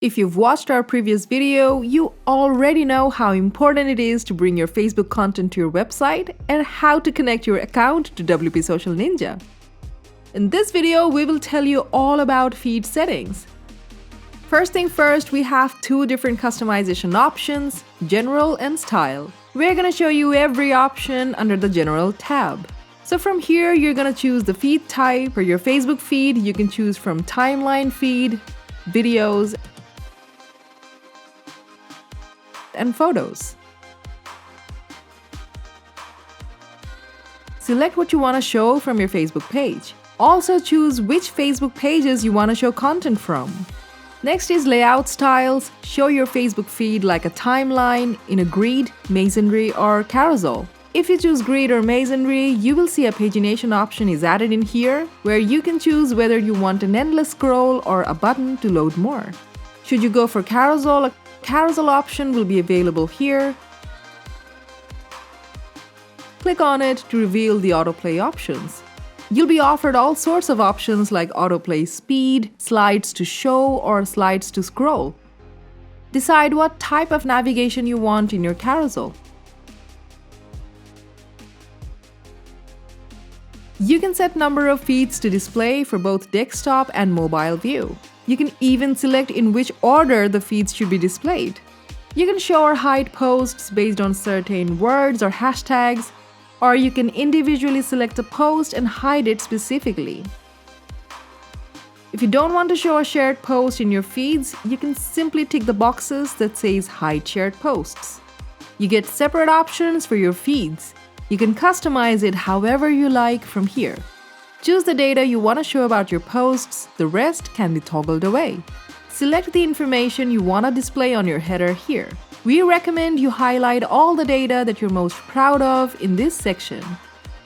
If you've watched our previous video, you already know how important it is to bring your Facebook content to your website and how to connect your account to WP Social Ninja. In this video, we will tell you all about feed settings. First thing first, we have two different customization options, General and Style. We're gonna show you every option under the General tab. So from here, you're gonna choose the feed type. For your Facebook feed, you can choose from Timeline feed, Videos, and Photos. Select what you want to show from your Facebook page. Also choose which Facebook pages you want to show content from. Next is Layout Styles. Show your Facebook feed like a timeline in a grid, masonry, or carousel. If you choose grid or masonry, you will see a pagination option is added in here, where you can choose whether you want an endless scroll or a button to load more. Should you go for carousel, a carousel option will be available here. Click on it to reveal the autoplay options. You'll be offered all sorts of options like autoplay speed, slides to show, or slides to scroll. Decide what type of navigation you want in your carousel. You can set number of feeds to display for both desktop and mobile view. You can even select in which order the feeds should be displayed. You can show or hide posts based on certain words or hashtags, or you can individually select a post and hide it specifically. If you don't want to show a shared post in your feeds, you can simply tick the boxes that says Hide Shared Posts. You get separate options for your feeds. You can customize it however you like from here. Choose the data you want to show about your posts, the rest can be toggled away. Select the information you want to display on your header here. We recommend you highlight all the data that you're most proud of in this section.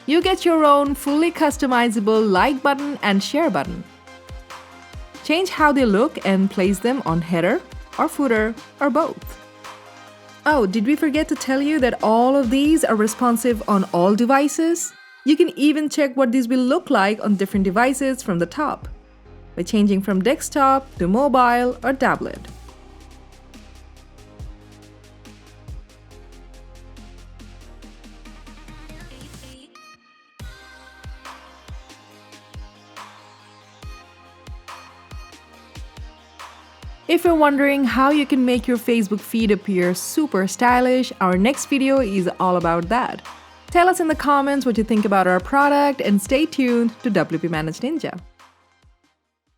You get your own fully customizable like button and share button. Change how they look and place them on header or footer or both. Oh, did we forget to tell you that all of these are responsive on all devices? You can even check what these will look like on different devices from the top by changing from desktop to mobile or tablet. If you're wondering how you can make your Facebook feed appear super stylish, our next video is all about that. Tell us in the comments what you think about our product and stay tuned to WPManageNinja.